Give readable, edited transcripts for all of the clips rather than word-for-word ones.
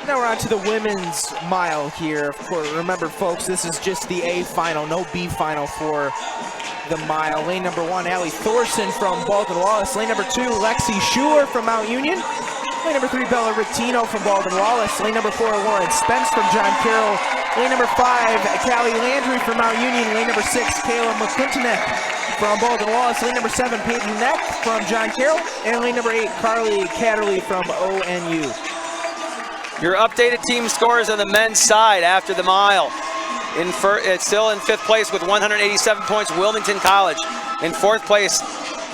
Now we're on to the women's mile here. Of course, remember, folks, this is just the A final, no B final for the mile. Lane number 1, Allie Thorson from Baldwin Wallace. Lane number 2, Lexi Schuler from Mount Union. Lane number 3, Bella Rittino from Baldwin Wallace. Lane number 4, Lauren Spence from John Carroll. Lane number 5, Callie Landry from Mount Union. Lane number 6, Kayla McClintock from Baldwin Wallace. Lane number 7, Peyton Neck from John Carroll. And lane number 8, Carly Catterley from ONU. Your updated team scores on the men's side after the mile. It's still in 5th place with 187 points, Wilmington College. In 4th place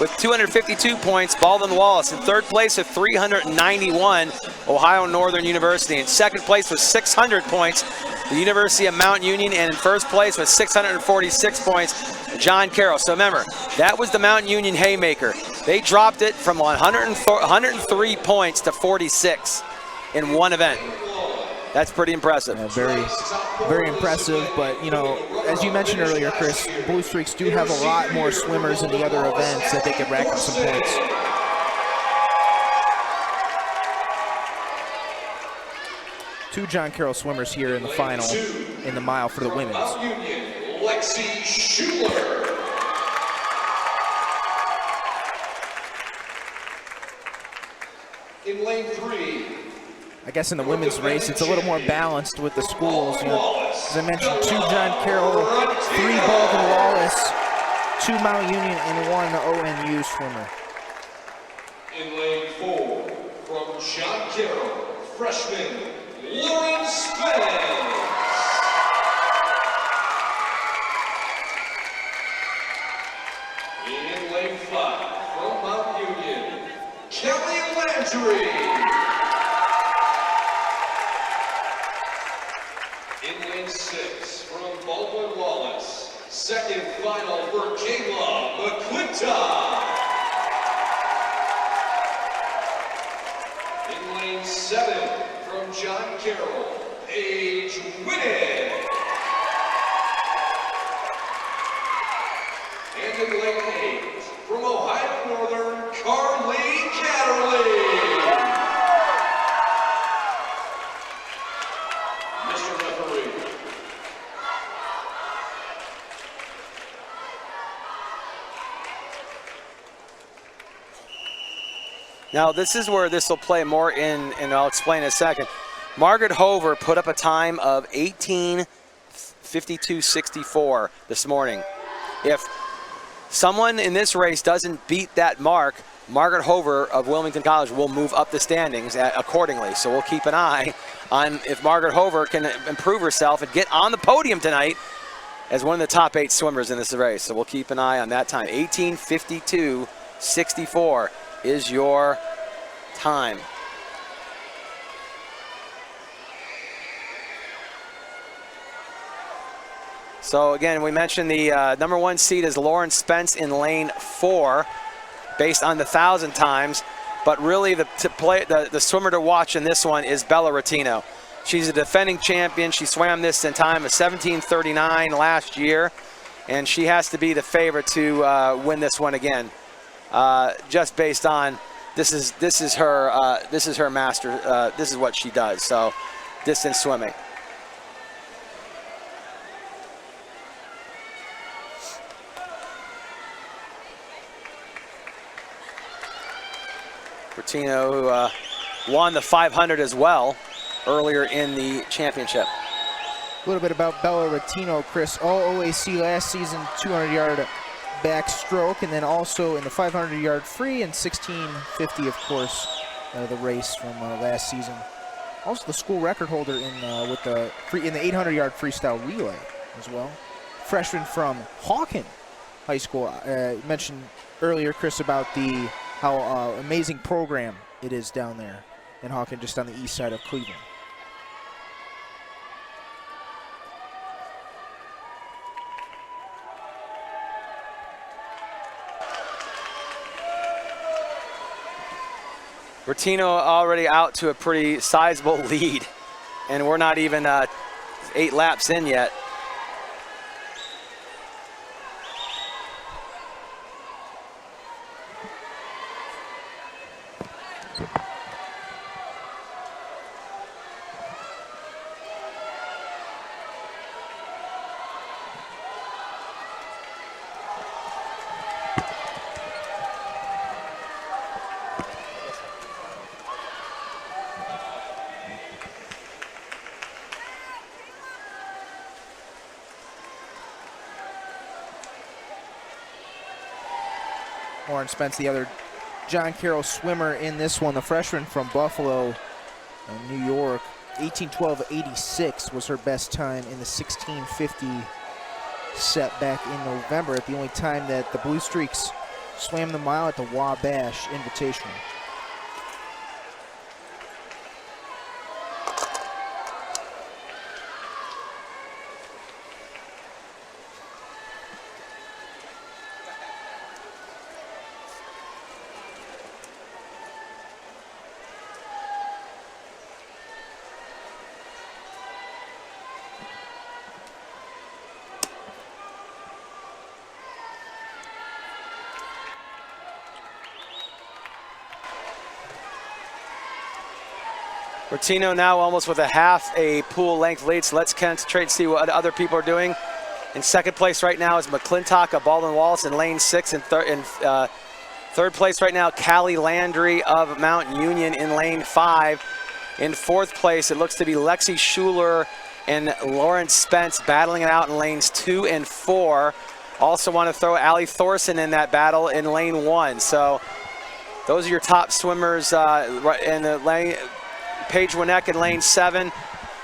with 252 points, Baldwin Wallace. In 3rd place with 391, Ohio Northern University. In 2nd place with 600 points, the University of Mount Union. And in 1st place with 646 points, John Carroll. So remember, that was the Mount Union haymaker. They dropped it from 103 points to 46 in one event. That's pretty impressive. Yeah, very impressive, but you know, as you mentioned earlier, Chris, Blue Streaks do have a lot more swimmers in the other events that they could rack up some points. Two John Carroll swimmers here in the final, in the mile for the women's. Union, Lexi Schuler. In lane 3. I guess in the women's race, it's a little more balanced with the schools. You know, as I mentioned, 2 John Carroll, 3 Baldwin Wallace, 2 Mount Union, and 1 ONU swimmer. In lane 4, from John Carroll, freshman Lauren Spence. In lane 5, from Mount Union, Kelly Landry. In lane 6, from Baldwin Wallace, 2nd final for Kayla McClintock. In lane 7, from John Carroll, Paige Winnick. And in lane 8, from Ohio Northern, Carly Catterley. Now this is where this will play more in, and I'll explain in a second. Margaret Hover put up a time of 18:52.64 this morning. If someone in this race doesn't beat that mark, Margaret Hover of Wilmington College will move up the standings accordingly. So we'll keep an eye on if Margaret Hover can improve herself and get on the podium tonight as one of the top 8 swimmers in this race. So we'll keep an eye on that time. 18:52.64 is your time. So again, we mentioned the number 1 seed is Lauren Spence in lane 4, based on the 1,000 times. But really, the swimmer to watch in this one is Bella Rittino. She's a defending champion. She swam this in time of 17:39 last year, and she has to be the favorite to win this one again. Just based on this is her master. This is what she does. So, distance swimming. Rittino, who won the 500 as well earlier in the championship. A little bit about Bella Rittino, Chris. All OAC last season, 200-yard backstroke, and then also in the 500-yard free and 1650, of course, the race from last season. Also the school record holder in the 800-yard freestyle relay as well. Freshman from Hawken High School. Mentioned earlier, Chris, about how amazing program it is down there in Hawken, just on the east side of Cleveland. Rittino already out to a pretty sizable lead, and we're not even 8 laps in yet. Lauren Spence, the other John Carroll swimmer in this one, the freshman from Buffalo, New York. 18:12.86 was her best time in the 16:50 set back in November, at the only time that the Blue Streaks swam the mile at the Wabash Invitational. Bertino now almost with a half a pool length lead, so let's concentrate and see what other people are doing. In second place right now is McClintock of Baldwin Wallace in lane 6. In third place right now, Callie Landry of Mount Union in lane 5. In fourth place, it looks to be Lexi Schuler and Lawrence Spence battling it out in lanes 2 and 4. Also want to throw Allie Thorson in that battle in lane 1. So those are your top swimmers in the lane. Paige Winneck in lane 7.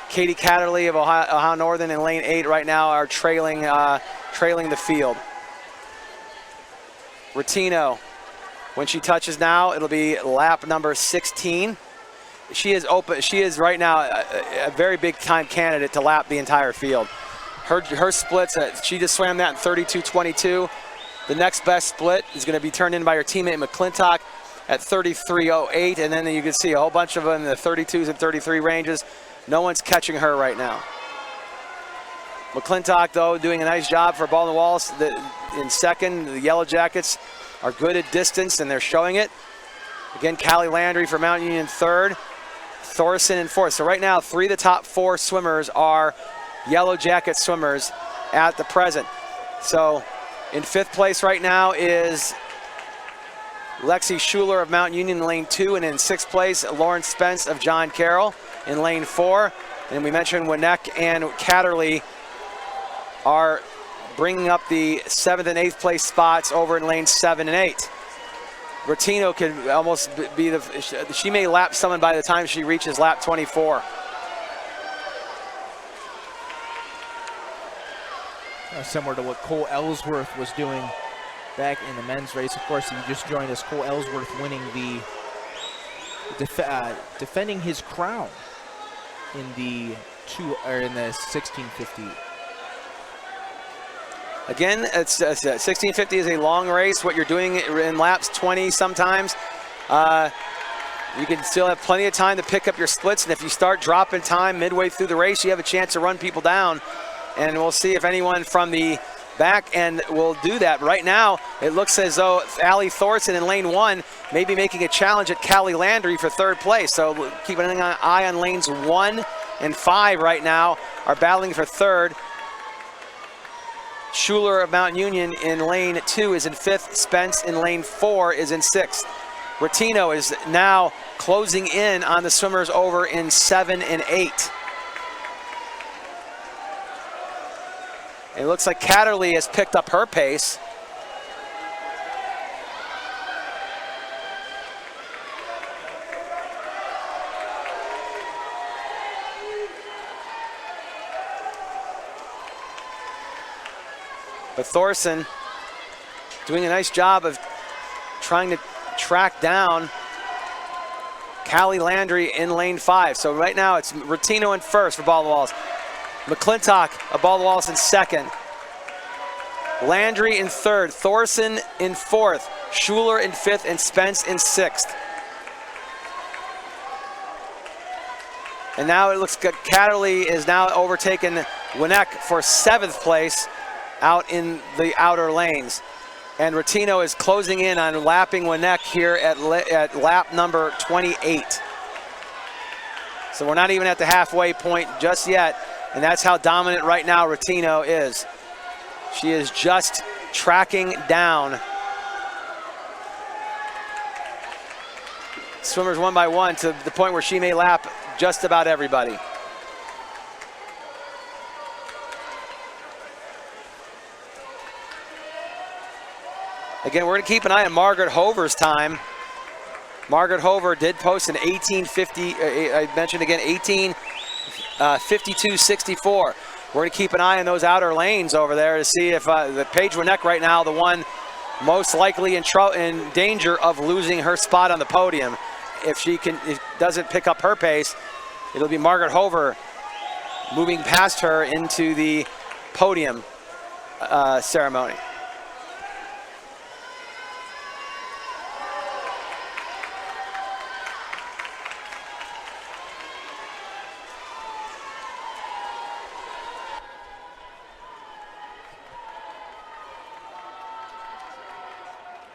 Katie Catterley of Ohio Northern in lane 8 right now are trailing the field. Rattino, when she touches now, it'll be lap number 16. She is open. She is right now a very big time candidate to lap the entire field. Her splits, she just swam that in 32.22. The next best split is going to be turned in by her teammate McClintock at 33.08, and then you can see a whole bunch of them in the 32s and 33 ranges. No one's catching her right now. McClintock, though, doing a nice job for Baldwin Wallace in second. The Yellow Jackets are good at distance, and they're showing it. Again, Callie Landry for Mount Union third. Thorson in fourth. So right now, 3 of the top 4 swimmers are Yellow Jacket swimmers at the present. So in fifth place right now is Lexi Schuler of Mount Union in lane 2, and in sixth place, Lawrence Spence of John Carroll in lane 4. And we mentioned Winneck and Catterley are bringing up the 7th and 8th place spots over in lanes 7 and 8. Rattino could almost be she may lap someone by the time she reaches lap 24. Similar to what Cole Ellsworth was doing back in the men's race. Of course, he just joined us. Cole Ellsworth winning the defending his crown in the 1650. Again, it's 1650 is a long race. What you're doing in laps 20 sometimes, you can still have plenty of time to pick up your splits, and if you start dropping time midway through the race, you have a chance to run people down. And we'll see if anyone from the back end will do that. Right now, it looks as though Allie Thorson in lane 1 may be making a challenge at Callie Landry for third place. So keep an eye on lanes 1 and 5 right now, are battling for third. Schuler of Mount Union in lane 2 is in 5th. Spence in lane 4 is in 6th. Rattino is now closing in on the swimmers over in 7 and 8. It looks like Catterley has picked up her pace. But Thorson doing a nice job of trying to track down Callie Landry in lane 5. So right now it's Rattino in first for Baldwin Wallace. McClintock of Baldwin Wallace in second. Landry in third. Thorson in fourth. Schuler in fifth, and Spence in sixth. And now it looks like Catterley is now overtaken Winneck for 7th place out in the outer lanes. And Rattino is closing in on lapping Winneck here at lap number 28. So we're not even at the halfway point just yet. And that's how dominant right now Rattino is. She is just tracking down swimmers one by one to the point where she may lap just about everybody. Again, we're going to keep an eye on Margaret Hover's time. Margaret Hover did post an 18:50, I mentioned again, 18:52.64. We're going to keep an eye on those outer lanes over there to see if the Paige Winneck right now, the one most likely in danger of losing her spot on the podium. If she doesn't pick up her pace, it'll be Margaret Hover moving past her into the podium ceremony.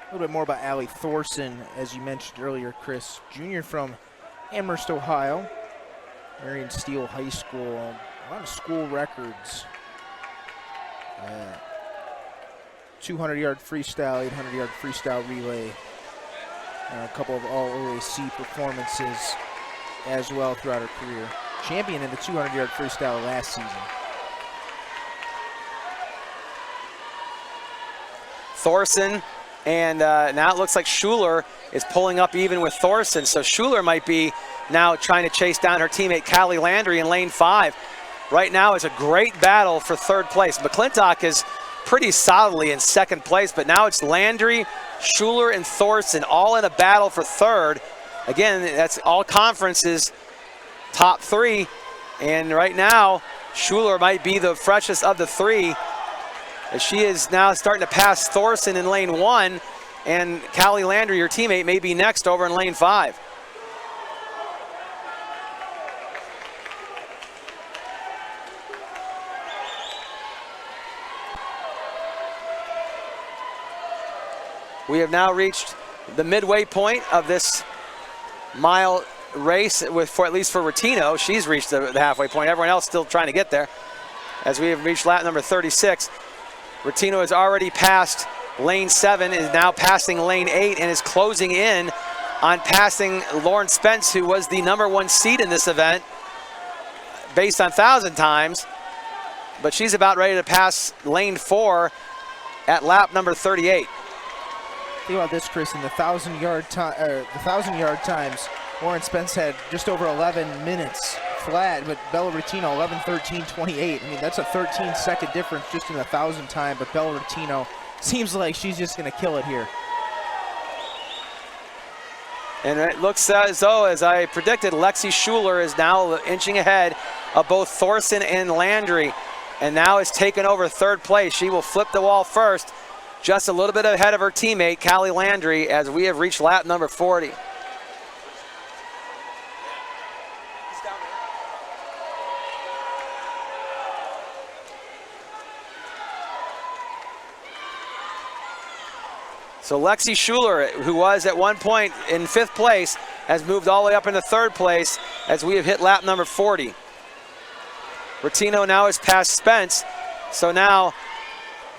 A little bit more about Allie Thorson, as you mentioned earlier, Chris. Junior from Amherst, Ohio. Marion Steele High School. A lot of school records. 200-yard freestyle, 800-yard freestyle relay. A couple of all OAC performances as well throughout her career. Champion in the 200-yard freestyle last season. Thorson, and now it looks like Schuler is pulling up even with Thorson. So Schuler might be now trying to chase down her teammate Callie Landry in lane 5. Right now it's a great battle for third place. McClintock is pretty solidly in second place, but now it's Landry, Schuler, and Thorson all in a battle for third. Again, that's all conferences top 3. And right now, Schuler might be the freshest of the 3. She is now starting to pass Thorson in lane 1, and Callie Landry, your teammate, may be next over in lane 5. We have now reached the midway point of this mile race, for at least for Rattino. She's reached the halfway point. Everyone else still trying to get there. As we have reached lap number 36. Rattino has already passed lane 7, is now passing lane 8, and is closing in on passing Lauren Spence, who was the #1 seed in this event based on 1,000 times. But she's about ready to pass lane 4 at lap number 38. Think about this, Chris. In the 1,000-yard times, Lauren Spence had just over 11 minutes flat, but Bella Rattino 11:13.28. I mean, that's a 13-second difference just in the 1,000 time, but Bella Rattino seems like she's just going to kill it here. And it looks as though, as I predicted, Lexi Schuler is now inching ahead of both Thorson and Landry, and now is taken over third place. She will flip the wall first, just a little bit ahead of her teammate, Callie Landry, as we have reached lap number 40. So Lexi Schuler, who was at one point in 5th place, has moved all the way up into 3rd place as we have hit lap number 40. Rattino now has passed Spence, so now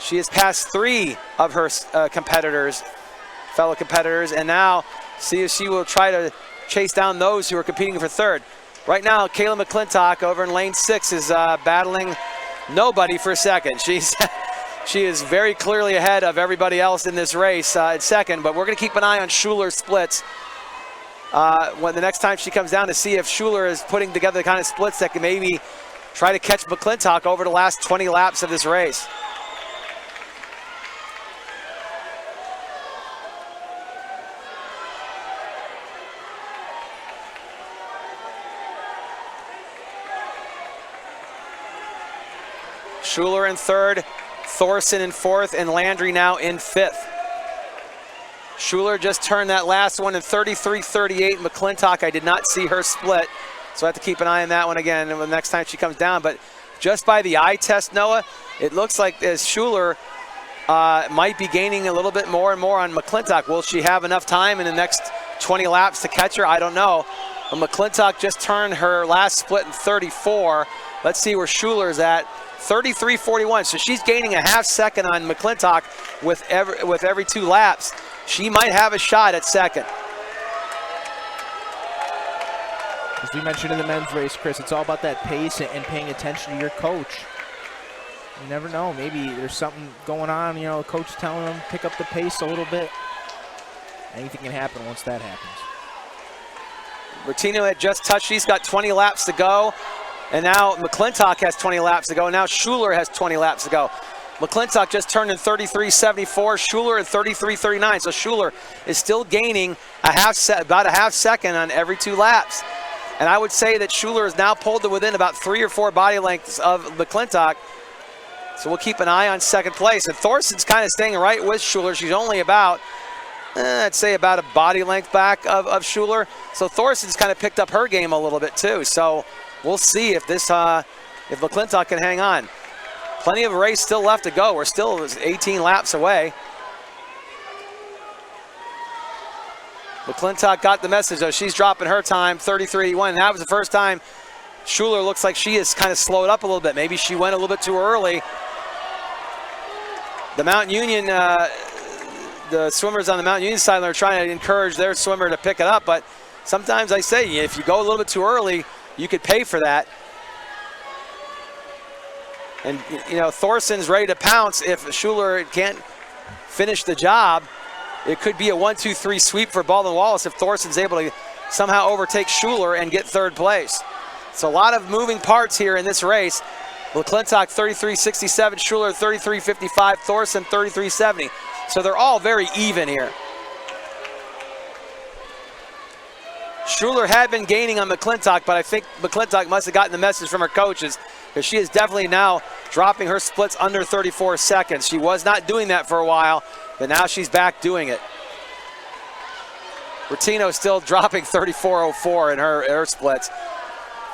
she has passed 3 of her fellow competitors, and now see if she will try to chase down those who are competing for 3rd. Right now, Kayla McClintock over in lane 6 is battling nobody for 2nd. She is very clearly ahead of everybody else in this race at 2nd, but we're going to keep an eye on Schuler's splits when the next time she comes down to see if Schuler is putting together the kind of splits that can maybe try to catch McClintock over the last 20 laps of this race. Schuler in 3rd, Thorson in 4th, and Landry now in 5th. Schuler just turned that last one in 33.38. McClintock, I did not see her split, so I have to keep an eye on that one again the next time she comes down. But just by the eye test, Noah, it looks like as Schuler might be gaining a little bit more and more on McClintock. Will she have enough time in the next 20 laps to catch her? I don't know. But McClintock just turned her last split in 34. Let's see where Schuler's at. 33.41, so she's gaining a half second on McClintock with every 2 laps. She might have a shot at 2nd. As we mentioned in the men's race, Chris, it's all about that pace and paying attention to your coach. You never know. Maybe there's something going on, you know, coach telling them pick up the pace a little bit. Anything can happen once that happens. Bertino had just touched. She's got 20 laps to go. And now McClintock has 20 laps to go. Now Schuler has 20 laps to go. McClintock just turned in 33.74. Schuler at 33.39. So Schuler is still gaining about a half second on every 2 laps. And I would say that Schuler is now pulled to within about 3 or 4 body lengths of McClintock. So we'll keep an eye on second place. And Thorson's kind of staying right with Schuler. She's only about, I'd say about a body length back of Schuler. So Thorson's kind of picked up her game a little bit too. So we'll see if this, if McClintock can hang on. Plenty of race still left to go. We're still 18 laps away. McClintock got the message though. She's dropping her time, 33.81. And that was the first time Schuler looks like she has kind of slowed up a little bit. Maybe she went a little bit too early. The Mount Union, the swimmers on the Mount Union side are trying to encourage their swimmer to pick it up. But sometimes I say, if you go a little bit too early, you could pay for that. And, you know, Thorson's ready to pounce if Schuler can't finish the job. It could be a 1-2-3 sweep for Baldwin Wallace if Thorson's able to somehow overtake Schuler and get 3rd place. It's a lot of moving parts here in this race. McClintock 33.67, Schuler 33.55, Thorson 33.70. So they're all very even here. Schuler had been gaining on McClintock, but I think McClintock must have gotten the message from her coaches, because she is definitely now dropping her splits under 34 seconds. She was not doing that for a while, but now she's back doing it. Bertino still dropping 34.04 in her splits.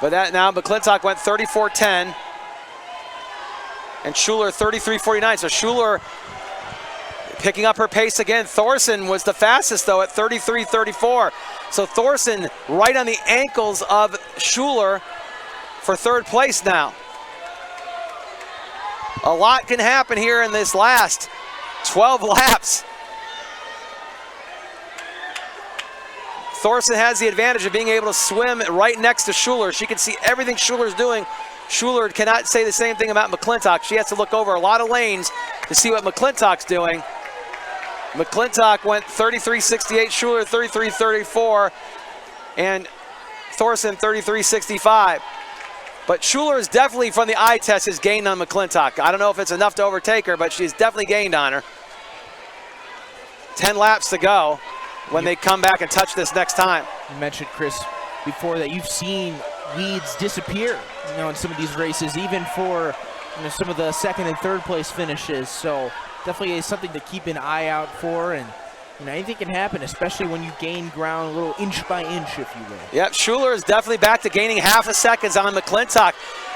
But that now McClintock went 34.10 and Schuler 33.49. So Schuler picking up her pace again. Thorson was the fastest though at 33.34. So Thorson right on the ankles of Schuler for 3rd place now. A lot can happen here in this last 12 laps. Thorson has the advantage of being able to swim right next to Schuler. She can see everything Schuler's doing. Schuler cannot say the same thing about McClintock. She has to look over a lot of lanes to see what McClintock's doing. McClintock went 33.68, Schuler 33.34, and Thorson 33.65. But Schuler is definitely, from the eye test, has gained on McClintock. I don't know if it's enough to overtake her, but she's definitely gained on her. 10 laps to go when they come back and touch this next time. You mentioned, Chris, before that you've seen leads disappear, you know, in some of these races, even for, you know, some of the 2nd and 3rd place finishes. So definitely is something to keep an eye out for, and you know, anything can happen, especially when you gain ground a little inch by inch, if you will. Yep, Schuler is definitely back to gaining half a second on McClintock,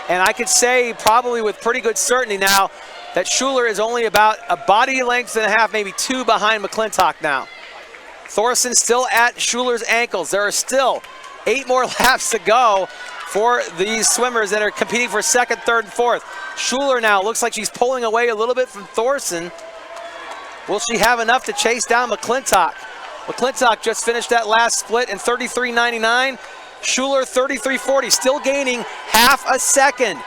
and I could say probably with pretty good certainty now that Schuler is only about a body length and a half, maybe 2 behind McClintock now. Thorson still at Schuler's ankles. There are still 8 more laps to go for these swimmers that are competing for 2nd, 3rd, and 4th. Schuler now looks like she's pulling away a little bit from Thorson. Will she have enough to chase down McClintock? McClintock just finished that last split in 33.99. Schuler 33.40, still gaining half a second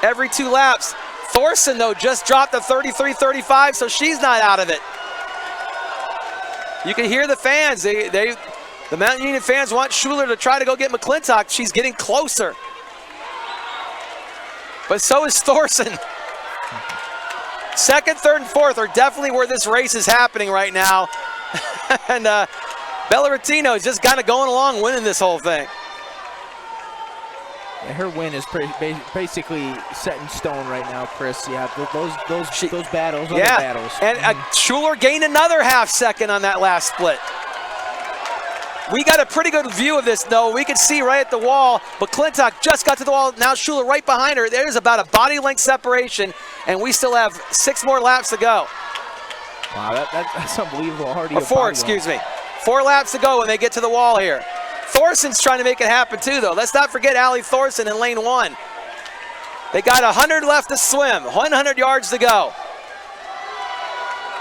every 2 laps. Thorson, though, just dropped to 33.35, so she's not out of it. You can hear the fans. The Mountain Union fans want Schuler to try to go get McClintock. She's getting closer. But so is Thorson. 2nd, 3rd, and 4th are definitely where this race is happening right now. And Bellartino is just kind of going along winning this whole thing. Yeah, her win is basically set in stone right now, Chris. Yeah, those battles, other battles. And Schuler gained another half second on that last split. We got a pretty good view of this, though. We can see right at the wall, McClintock just got to the wall. Now Schuler right behind her. There's about a body length separation, and we still have 6 more laps to go. Wow, that's unbelievable. Already 4, excuse me. 4 laps to go when they get to the wall here. Thorson's trying to make it happen too, though. Let's not forget Allie Thorson in lane 1. They got 100 left to swim, 100 yards to go.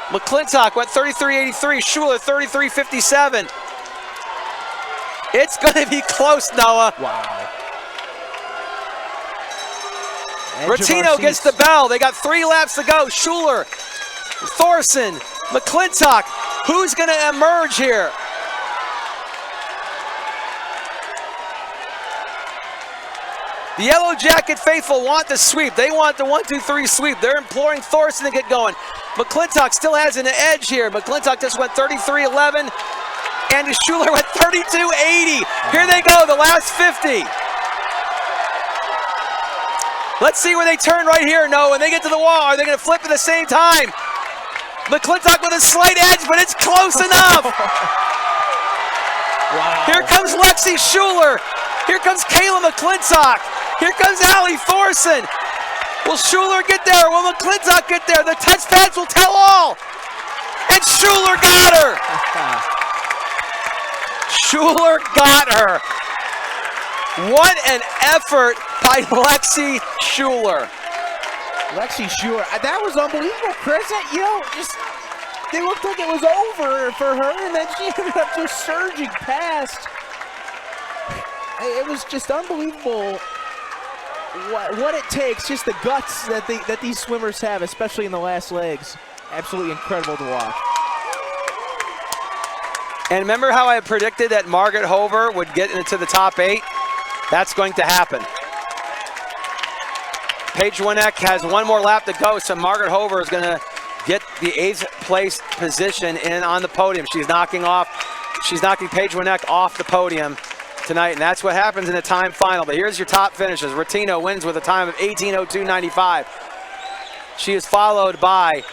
McClintock went 33.83, Schuler 33.57. It's going to be close, Noah. Wow. Rotino gets the bell. They got 3 laps to go. Schuler, Thorson, McClintock. Who's going to emerge here? The Yellow Jacket faithful want the sweep. They want the 1-2-3 sweep. They're imploring Thorson to get going. McClintock still has an edge here. McClintock just went 33.11. And Schuler went 32.80. Here they go, the last 50. Let's see where they turn right here. No, when they get to the wall, are they going to flip at the same time? McClintock with a slight edge, but it's close enough. Wow. Here comes Lexi Schuler. Here comes Kayla McClintock. Here comes Allie Thorson. Will Schuler get there? Will McClintock get there? The touchpads will tell all. And Schuler got her. Schuler got her. What an effort by Lexi Schuler. Lexi Schuler, that was unbelievable, Chris. You know, just it looked like it was over for her, and then she ended up just surging past. It was just unbelievable what it takes, just the guts that these swimmers have, especially in the last legs. Absolutely incredible to watch. And remember how I predicted that Margaret Hover would get into the top 8? That's going to happen. Paige Winnick has 1 more lap to go, so Margaret Hover is going to get the 8th place position in on the podium. She's knocking Paige Winnick off the podium tonight, and that's what happens in the time final. But here's your top finishes. Rotino wins with a time of 18:02.95. She is followed by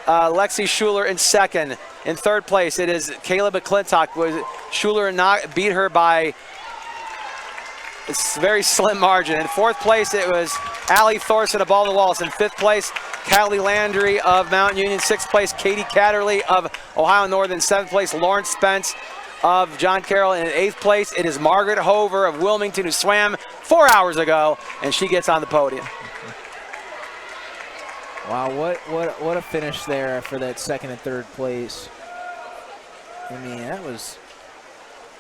Lexi Schuler in second. In third place, it is Kayla McClintock. Schuler beat her by a very slim margin. In fourth place, it was Allie Thorson of Baldwin Wallace. In fifth place, Callie Landry of Mount Union. Sixth place, Katie Catterley of Ohio Northern. Seventh place, Lawrence Spence of John Carroll. And in eighth place, it is Margaret Hover of Wilmington, who swam 4 hours ago, and she gets on the podium. Wow, what a finish there for that second and third place. I mean,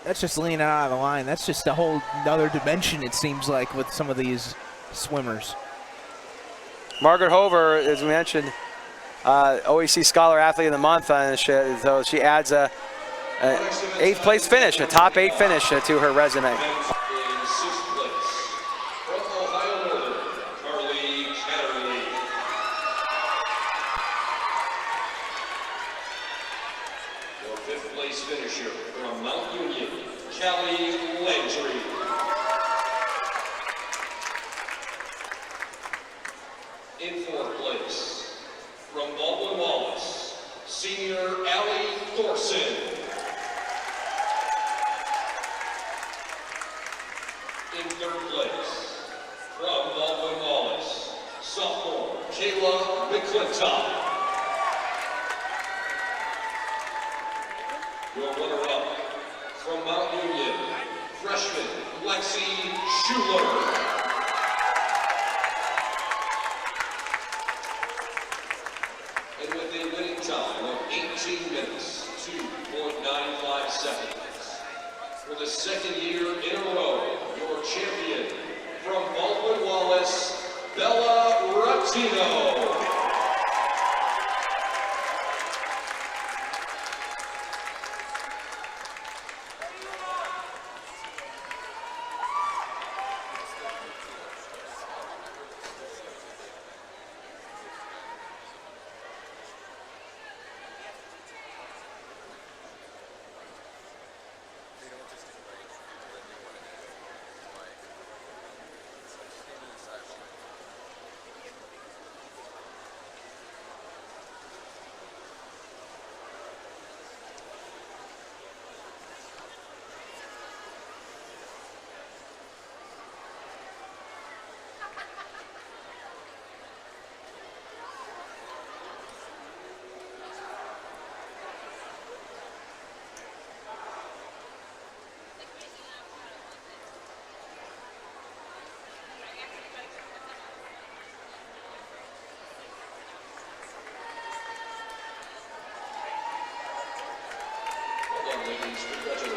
that's just leaning out of the line. That's just a whole another dimension, it seems like, with some of these swimmers. Margaret Hover, as we mentioned, OAC Scholar Athlete of the Month, so she adds a 8th place finish, a top 8 finish to her resume. In 6th place, from Ohio Northern, Carly Catterley. Your 5th place finisher from Mount Union, Callie Landry. In 4th place, from Baldwin Wallace, senior Allie Thorson. In 3rd place, from Baldwin Wallace, sophomore Kayla McClintock. Your runner-up, from Mount Union, freshman Lexi Schuler. And with a winning time of 18 minutes, 2.95 seconds. For the second year in a row, your champion from Baldwin Wallace, Bella Rotino. Well done, ladies. Congratulations.